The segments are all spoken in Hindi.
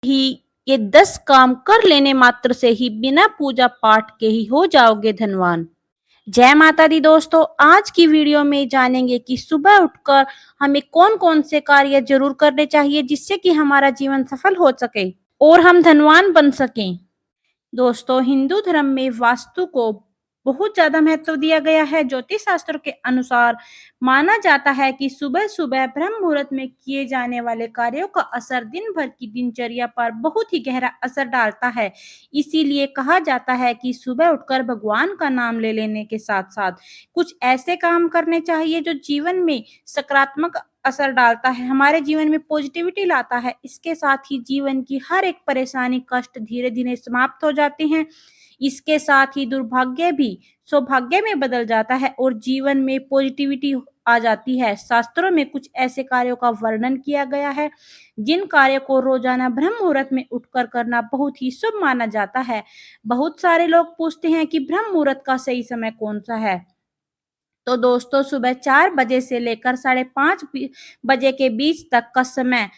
ही ये 10 काम कर लेने मात्र से ही बिना पूजा पाठ के ही हो जाओगे धनवान। जय माता दी दोस्तों, आज की वीडियो में जानेंगे कि सुबह उठकर हमें कौन-कौन से कार्य जरूर करने चाहिए जिससे कि हमारा जीवन सफल हो सके और हम धनवान बन सकें। दोस्तों, हिंदू धर्म में वास्तु को बहुत ज्यादा महत्व दिया गया है। ज्योतिष शास्त्र के अनुसार माना जाता है कि सुबह सुबह ब्रह्म मुहूर्त में किए जाने वाले कार्यों का असर दिन भर की दिनचर्या पर बहुत ही गहरा असर डालता है। इसीलिए कहा जाता है कि सुबह उठकर भगवान का नाम ले लेने के साथ साथ कुछ ऐसे काम करने चाहिए जो जीवन में सकारात्मक असर डालता है, हमारे जीवन में पॉजिटिविटी लाता है। इसके साथ ही जीवन की हर एक परेशानी, कष्ट धीरे धीरे समाप्त हो जाते हैं। इसके साथ ही दुर्भाग्य भी सौभाग्य में बदल जाता है और जीवन में पॉजिटिविटी आ जाती है। शास्त्रों में कुछ ऐसे कार्यों का वर्णन किया गया है जिन कार्यों को रोजाना ब्रह्म मुहूर्त में उठकर करना बहुत ही शुभ माना जाता है। बहुत सारे लोग पूछते हैं कि ब्रह्म मुहूर्त का सही समय कौन सा है। तो दोस्तों, सुबह 4 बजे से लेकर 5:30 बजे के बीच तक का समय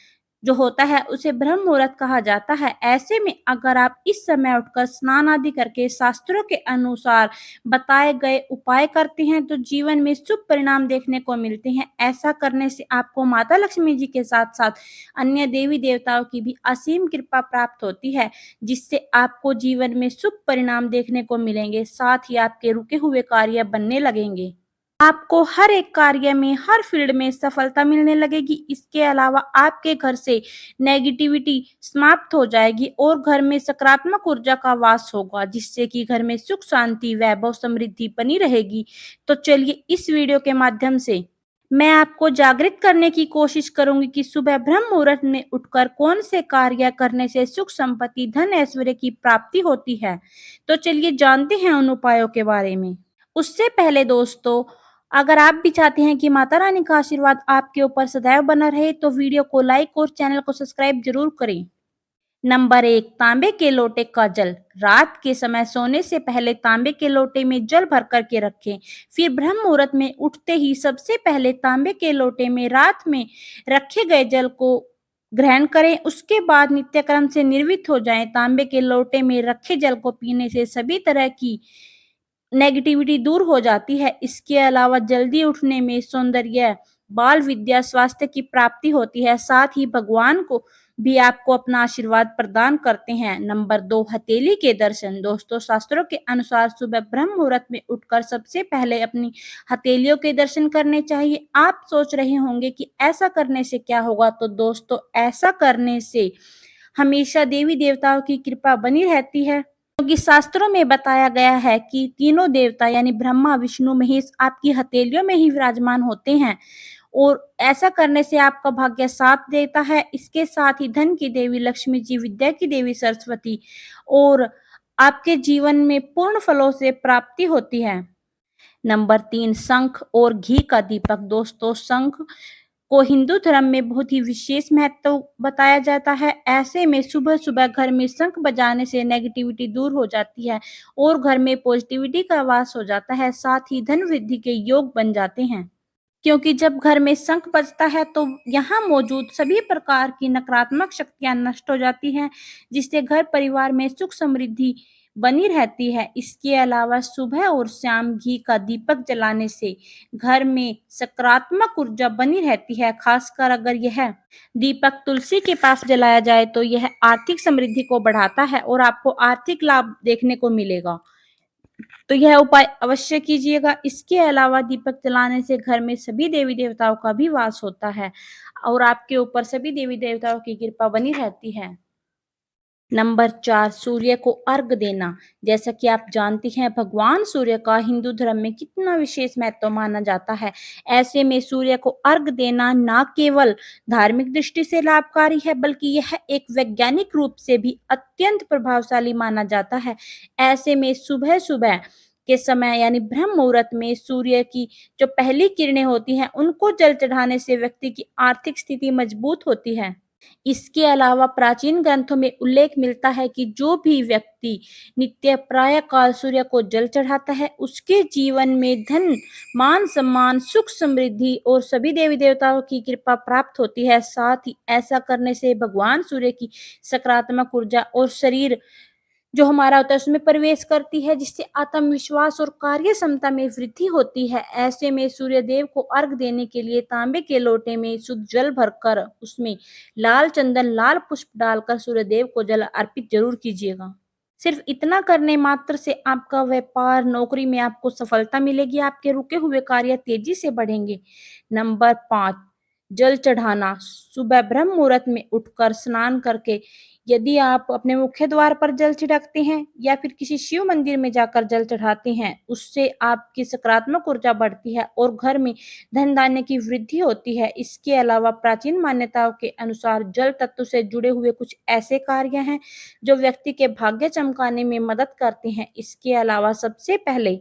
जो होता है उसे ब्रह्म मुहूर्त कहा जाता है। ऐसे में अगर आप इस समय उठकर स्नान आदि करके शास्त्रों के अनुसार बताए गए उपाय करते हैं तो जीवन में शुभ परिणाम देखने को मिलते हैं। ऐसा करने से आपको माता लक्ष्मी जी के साथ साथ अन्य देवी देवताओं की भी असीम कृपा प्राप्त होती है, जिससे आपको जीवन में शुभ परिणाम देखने को मिलेंगे। साथ ही आपके रुके हुए कार्य बनने लगेंगे। आपको हर एक कार्य में, हर फील्ड में सफलता मिलने लगेगी। इसके अलावा आपके घर से नेगेटिविटी समाप्त हो जाएगी और घर में सकारात्मक ऊर्जा का वास होगा, जिससे कि घर में सुख शांति वैभव समृद्धि बनी रहेगी। तो चलिए, इस वीडियो के माध्यम से मैं आपको जागृत करने की कोशिश करूंगी कि सुबह ब्रह्म मुहूर्त में उठकर कौन से कार्य करने से सुख संपत्ति धन ऐश्वर्य की प्राप्ति होती है। तो चलिए जानते हैं उन उपायों के बारे में। उससे पहले दोस्तों, अगर आप भी चाहते हैं कि माता रानी का आशीर्वाद आपके ऊपर सदैव बना रहे तो वीडियो को लाइक और चैनल को सब्सक्राइब जरूर करें। नंबर 1, तांबे के लोटे का जल। रात के समय सोने से पहले तांबे के लोटे में जल भर करके रखें। फिर ब्रह्म मुहूर्त में उठते ही सबसे पहले तांबे के लोटे में रात में रखे गए जल को ग्रहण करें। उसके बाद नित्यक्रम से निर्वित हो जाएं। तांबे के लोटे में रखे जल को पीने से सभी तरह की नेगेटिविटी दूर हो जाती है। इसके अलावा जल्दी उठने में सौंदर्य, बाल विद्या, स्वास्थ्य की प्राप्ति होती है। साथ ही भगवान को भी आपको अपना आशीर्वाद प्रदान करते हैं। नंबर 2, हथेली के दर्शन। दोस्तों, शास्त्रों के अनुसार सुबह ब्रह्म मुहूर्त में उठकर सबसे पहले अपनी हथेलियों के दर्शन करने चाहिए। आप सोच रहे होंगे कि ऐसा करने से क्या होगा। तो दोस्तों, ऐसा करने से हमेशा देवी देवताओं की कृपा बनी रहती है, क्योंकि शास्त्रों में बताया गया है कि तीनों देवता यानी ब्रह्मा विष्णु महेश आपकी हथेलियों में ही विराजमान होते हैं और ऐसा करने से आपका भाग्य साथ देता है। इसके साथ ही धन की देवी लक्ष्मी जी, विद्या की देवी सरस्वती और आपके जीवन में पूर्ण फलों से प्राप्ति होती है। नंबर 3, शंख और घी का दीपक। दोस्तों, शंख को हिंदू धर्म में बहुत ही विशेष महत्व बताया जाता है। ऐसे में सुबह सुबह घर में शंख बजाने से नेगेटिविटी दूर हो जाती है और घर में पॉजिटिविटी का वास हो जाता है। साथ ही धन वृद्धि के योग बन जाते हैं, क्योंकि जब घर में शंख बजता है तो यहाँ मौजूद सभी प्रकार की नकारात्मक शक्तियां नष्ट हो जाती हैं, जिससे घर परिवार में सुख समृद्धि बनी रहती है। इसके अलावा सुबह और शाम घी का दीपक जलाने से घर में सकारात्मक ऊर्जा बनी रहती है। खासकर अगर यह दीपक तुलसी के पास जलाया जाए तो यह आर्थिक समृद्धि को बढ़ाता है और आपको आर्थिक लाभ देखने को मिलेगा। तो यह उपाय अवश्य कीजिएगा। इसके अलावा दीपक जलाने से घर में सभी देवी देवताओं का भी वास होता है और आपके ऊपर सभी देवी देवताओं की कृपा बनी रहती है। नंबर 4, सूर्य को अर्घ देना। जैसा कि आप जानती हैं, भगवान सूर्य का हिंदू धर्म में कितना विशेष महत्व माना जाता है। ऐसे में सूर्य को अर्घ देना न केवल धार्मिक दृष्टि से लाभकारी है, बल्कि यह एक वैज्ञानिक रूप से भी अत्यंत प्रभावशाली माना जाता है। ऐसे में सुबह सुबह के समय यानी ब्रह्म मुहूर्त में सूर्य की जो पहली किरणें होती हैं उनको जल चढ़ाने से व्यक्ति की आर्थिक स्थिति मजबूत होती है। इसके अलावा प्राचीन ग्रंथों में उल्लेख मिलता है कि जो भी व्यक्ति नित्य प्राय काल सूर्य को जल चढ़ाता है, उसके जीवन में धन, मान सम्मान, सुख समृद्धि और सभी देवी देवताओं की कृपा प्राप्त होती है। साथ ही ऐसा करने से भगवान सूर्य की सकारात्मक ऊर्जा और शरीर जो हमारा होता है उसमें प्रवेश करती है, जिससे आत्मविश्वास और कार्य क्षमता में वृद्धि होती है। ऐसे में सूर्य देव को अर्घ देने के लिए तांबे के लोटे में शुद्ध जल भरकर उसमें लाल चंदन, लाल पुष्प डालकर सूर्य देव को जल अर्पित जरूर कीजिएगा। सिर्फ इतना करने मात्र से आपका व्यापार, नौकरी में आपको सफलता मिलेगी, आपके रुके हुए कार्य तेजी से बढ़ेंगे। नंबर 5, जल चढ़ाना। सुबह ब्रह्म मुहूर्त में उठकर स्नान करके यदि आप अपने मुख्य द्वार पर जल छिड़कते हैं या फिर किसी शिव मंदिर में जाकर जल चढ़ाते हैं, उससे आपकी सकारात्मक ऊर्जा बढ़ती है और घर में धन धान्य की वृद्धि होती है। इसके अलावा प्राचीन मान्यताओं के अनुसार जल तत्व से जुड़े हुए कुछ ऐसे कार्य हैं जो व्यक्ति के भाग्य चमकाने में मदद करते हैं। इसके अलावा सबसे पहले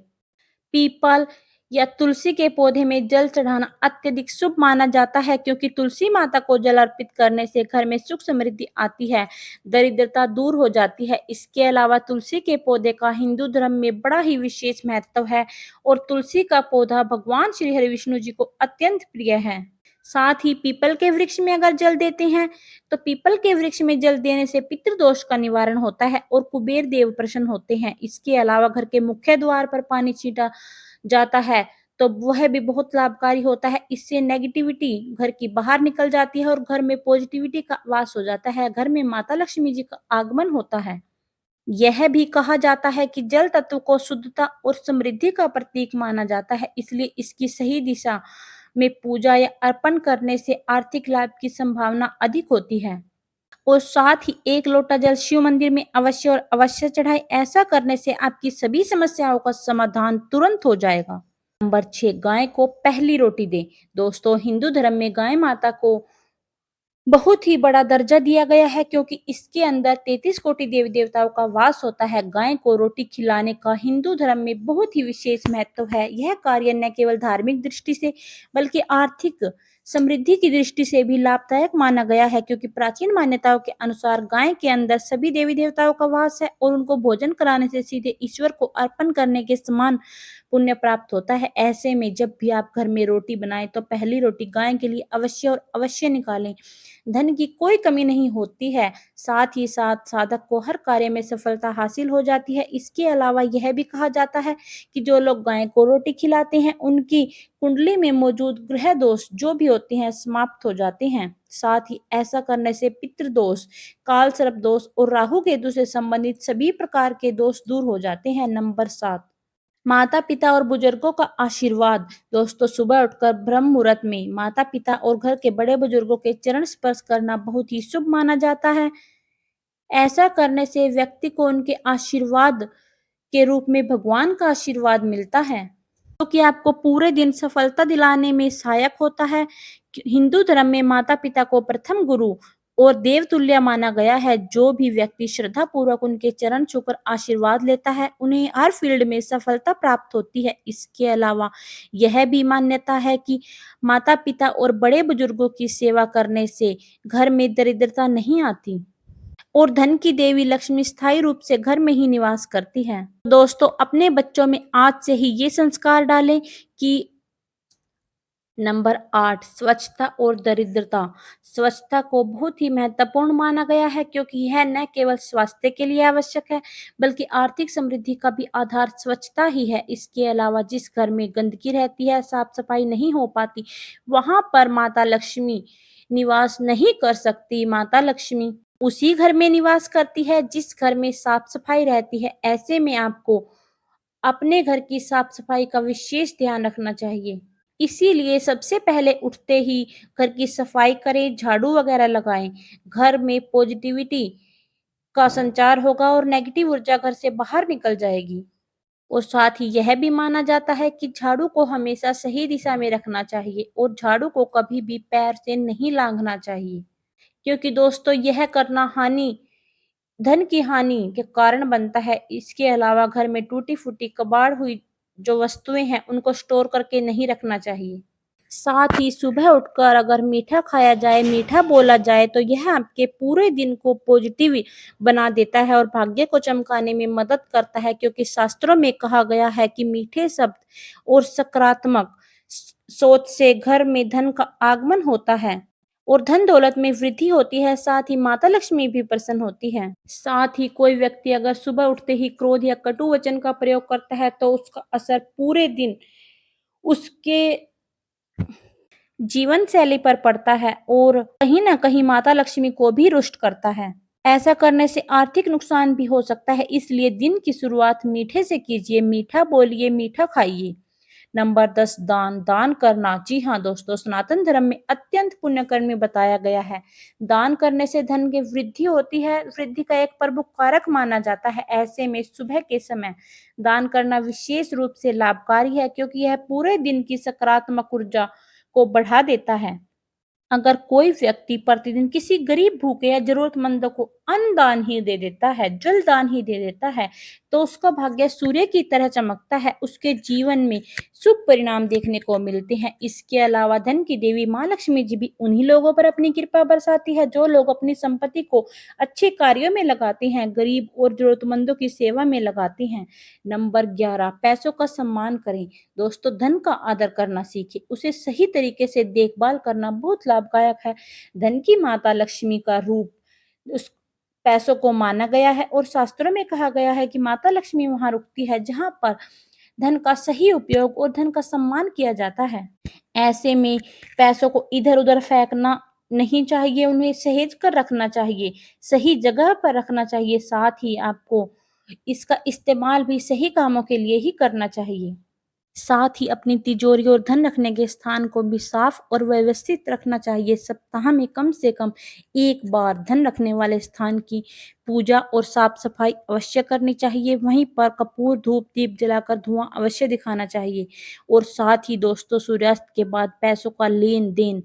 पीपल या तुलसी के पौधे में जल चढ़ाना अत्यधिक शुभ माना जाता है, क्योंकि तुलसी माता को जल अर्पित करने से घर में सुख समृद्धि आती है, दरिद्रता दूर हो जाती है। इसके अलावा तुलसी के पौधे का हिंदू धर्म में बड़ा ही विशेष महत्व है और तुलसी का पौधा भगवान श्री हरि विष्णु जी को अत्यंत प्रिय है। साथ ही पीपल के वृक्ष में अगर जल देते हैं तो पीपल के वृक्ष में जल देने से पितृदोष का निवारण होता है और कुबेर देव प्रसन्न होते हैं। इसके अलावा घर के मुख्य द्वार पर पानी छींटा जाता है तो वह भी बहुत लाभकारी होता है। इससे नेगेटिविटी घर की बाहर निकल जाती है और घर में पॉजिटिविटी का वास हो जाता है। घर में माता लक्ष्मी जी का आगमन होता है। यह भी कहा जाता है कि जल तत्व को शुद्धता और समृद्धि का प्रतीक माना जाता है, इसलिए इसकी सही दिशा में पूजा या अर्पण करने से आर्थिक लाभ की संभावना अधिक होती है। और साथ ही एक लोटा जल शिव मंदिर में अवश्य और अवश्य चढ़ाएं। ऐसा करने से आपकी सभी समस्याओं का समाधान तुरंत हो जाएगा। नंबर 6, गाय को पहली रोटी दें। दोस्तों, हिंदू धर्म में गाय माता को बहुत ही बड़ा दर्जा दिया गया है, क्योंकि इसके अंदर 33 कोटि देवी देवताओं का वास होता है। गाय को रोटी खिलाने का हिंदू धर्म में बहुत ही विशेष महत्व है। यह कार्य न केवल धार्मिक दृष्टि से बल्कि आर्थिक समृद्धि की दृष्टि से भी लाभदायक माना गया है, क्योंकि प्राचीन मान्यताओं के अनुसार गाय के अंदर सभी देवी देवताओं का वास है और उनको भोजन कराने से सीधे ईश्वर को अर्पण करने के समान पुण्य प्राप्त होता है। ऐसे में जब भी आप घर में रोटी बनाएं तो पहली रोटी गाय के लिए अवश्य और अवश्य निकालें। धन की कोई कमी नहीं होती है, साथ ही साथ साधक को हर कार्य में सफलता हासिल हो जाती है। इसके अलावा यह भी कहा जाता है कि जो लोग गाय को रोटी खिलाते हैं उनकी कुंडली में मौजूद ग्रह दोष जो भी होते हैं समाप्त हो जाते हैं। साथ ही ऐसा करने से पितृदोष, काल सर्प दोष और राहु केतु से संबंधित सभी प्रकार के दोष दूर हो जाते हैं। नंबर 7, माता पिता और बुजुर्गों का आशीर्वाद। दोस्तों, सुबह उठकर ब्रह्म मुहूर्त में माता पिता और घर के बड़े बुजुर्गों के चरण स्पर्श करना बहुत ही शुभ माना जाता है। ऐसा करने से व्यक्ति को उनके आशीर्वाद के रूप में भगवान का आशीर्वाद मिलता है, जो कि आपको पूरे दिन सफलता दिलाने में सहायक होता है। हिंदू धर्म में माता पिता को प्रथम गुरु और देवतुल्य माना गया है। जो भी व्यक्ति श्रद्धा पूर्वक उनके चरण छूकर आशीर्वाद लेता है, उन्हें हर फील्ड में सफलता प्राप्त होती है। इसके अलावा यह भी मान्यता है कि माता पिता और बड़े बुजुर्गों की सेवा करने से घर में दरिद्रता नहीं आती और धन की देवी लक्ष्मी स्थायी रूप से घर में ही निवास करती है। दोस्तों, अपने बच्चों में आज से ही ये संस्कार डालें कि नंबर 8, स्वच्छता और दरिद्रता। स्वच्छता को बहुत ही महत्वपूर्ण माना गया है, क्योंकि यह न केवल स्वास्थ्य के लिए आवश्यक है बल्कि आर्थिक समृद्धि का भी आधार स्वच्छता ही है। इसके अलावा जिस घर में गंदगी रहती है, साफ सफाई नहीं हो पाती, वहां पर माता लक्ष्मी निवास नहीं कर सकती। माता लक्ष्मी उसी घर में निवास करती है जिस घर में साफ सफाई रहती है। ऐसे में आपको अपने घर की साफ सफाई का विशेष ध्यान रखना चाहिए। इसीलिए सबसे पहले उठते ही घर की सफाई करें, झाड़ू वगैरह लगाएं। घर में पॉजिटिविटी का संचार होगा और नेगेटिव ऊर्जा घर से बाहर निकल जाएगी। और साथ ही यह भी माना जाता है कि झाड़ू को हमेशा सही दिशा में रखना चाहिए और झाड़ू को कभी भी पैर से नहीं लांघना चाहिए, क्योंकि दोस्तों यह करना धन की हानि के कारण बनता है। इसके अलावा घर में टूटी फूटी कबाड़ हुई जो वस्तुएं हैं उनको स्टोर करके नहीं रखना चाहिए। साथ ही सुबह उठकर अगर मीठा खाया जाए, मीठा बोला जाए तो यह आपके पूरे दिन को पॉजिटिव बना देता है और भाग्य को चमकाने में मदद करता है, क्योंकि शास्त्रों में कहा गया है कि मीठे शब्द और सकारात्मक सोच से घर में धन का आगमन होता है और धन दौलत में वृद्धि होती है। साथ ही माता लक्ष्मी भी प्रसन्न होती है। साथ ही कोई व्यक्ति अगर सुबह उठते ही क्रोध या कटु वचन का प्रयोग करता है तो उसका असर पूरे दिन उसके जीवन शैली पर पड़ता है और कहीं ना कहीं माता लक्ष्मी को भी रुष्ट करता है। ऐसा करने से आर्थिक नुकसान भी हो सकता है, इसलिए दिन की शुरुआत मीठे से कीजिए, मीठा बोलिए, मीठा खाइए। नंबर 10, दान। दान करना, जी हाँ दोस्तों, सनातन धर्म में अत्यंत पुण्यकर्मी बताया गया है। दान करने से धन की वृद्धि होती है, वृद्धि का एक प्रमुख कारक माना जाता है। ऐसे में सुबह के समय दान करना विशेष रूप से लाभकारी है, क्योंकि यह पूरे दिन की सकारात्मक ऊर्जा को बढ़ा देता है। अगर कोई व्यक्ति प्रतिदिन किसी गरीब, भूखे या जरूरतमंदों को अन्न दान ही दे देता है, जल दान ही दे देता है, तो उसका भाग्य सूर्य की तरह चमकता है। उसके जीवन में शुभ परिणाम देखने को मिलते हैं। इसके अलावा धन की देवी माँ लक्ष्मी जी भी उन्हीं लोगों पर अपनी कृपा बरसाती है जो लोग अपनी संपत्ति को अच्छे कार्यों में लगाते हैं, गरीब और जरूरतमंदों की सेवा में लगाते हैं। नंबर 11, पैसों का सम्मान करें। दोस्तों, धन का आदर करना सीखें, उसे सही तरीके से देखभाल करना बहुत लाभदायक है। धन की माता लक्ष्मी का रूप उस पैसों को माना गया है और शास्त्रों में कहा गया है कि माता लक्ष्मी वहां रुकती है जहां पर धन का सही उपयोग और धन का सम्मान किया जाता है। ऐसे में पैसों को इधर उधर फेंकना नहीं चाहिए, उन्हें सहेज कर रखना चाहिए, सही जगह पर रखना चाहिए। साथ ही आपको इसका इस्तेमाल भी सही कामों के लिए ही करना चाहिए। साथ ही अपनी तिजोरी और धन रखने के स्थान को भी साफ और व्यवस्थित रखना चाहिए। सप्ताह में कम से कम एक बार धन रखने वाले स्थान की पूजा और साफ सफाई अवश्य करनी चाहिए। वहीं पर कपूर, धूप, दीप जलाकर धुआं अवश्य दिखाना चाहिए। और साथ ही दोस्तों, सूर्यास्त के बाद पैसों का लेन देन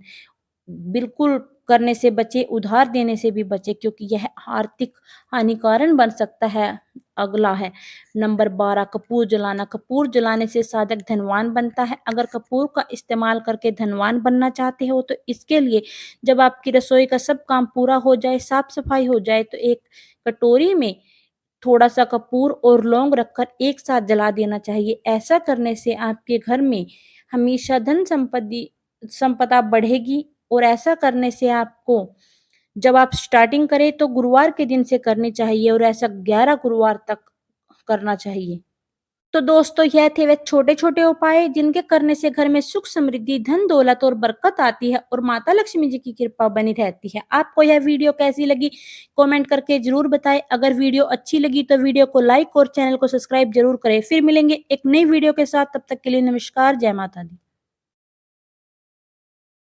बिल्कुल करने से बचे, उधार देने से भी बचे, क्योंकि यह आर्थिक हानिकारक बन सकता है। अगला है नंबर 12, कपूर जलाना। कपूर जलाने से साधक धनवान बनता है। अगर कपूर का इस्तेमाल करके धनवान बनना चाहते हो तो इसके लिए जब आपकी रसोई का सब काम पूरा हो जाए, साफ सफाई हो जाए, तो एक कटोरी में थोड़ा सा कपूर और लौंग रखकर एक साथ जला देना चाहिए। ऐसा करने से आपके घर में हमेशा धन संपदा बढ़ेगी। और ऐसा करने से आपको, जब आप स्टार्टिंग करें तो गुरुवार के दिन से करनी चाहिए और ऐसा 11 गुरुवार तक करना चाहिए। तो दोस्तों, यह थे वे छोटे छोटे उपाय जिनके करने से घर में सुख, समृद्धि, धन दौलत और बरकत आती है और माता लक्ष्मी जी की कृपा बनी रहती है। आपको यह वीडियो कैसी लगी कमेंट करके जरूर बताएं। अगर वीडियो अच्छी लगी तो वीडियो को लाइक और चैनल को सब्सक्राइब जरूर करें। फिर मिलेंगे एक नई वीडियो के साथ, तब तक के लिए नमस्कार, जय माता दी।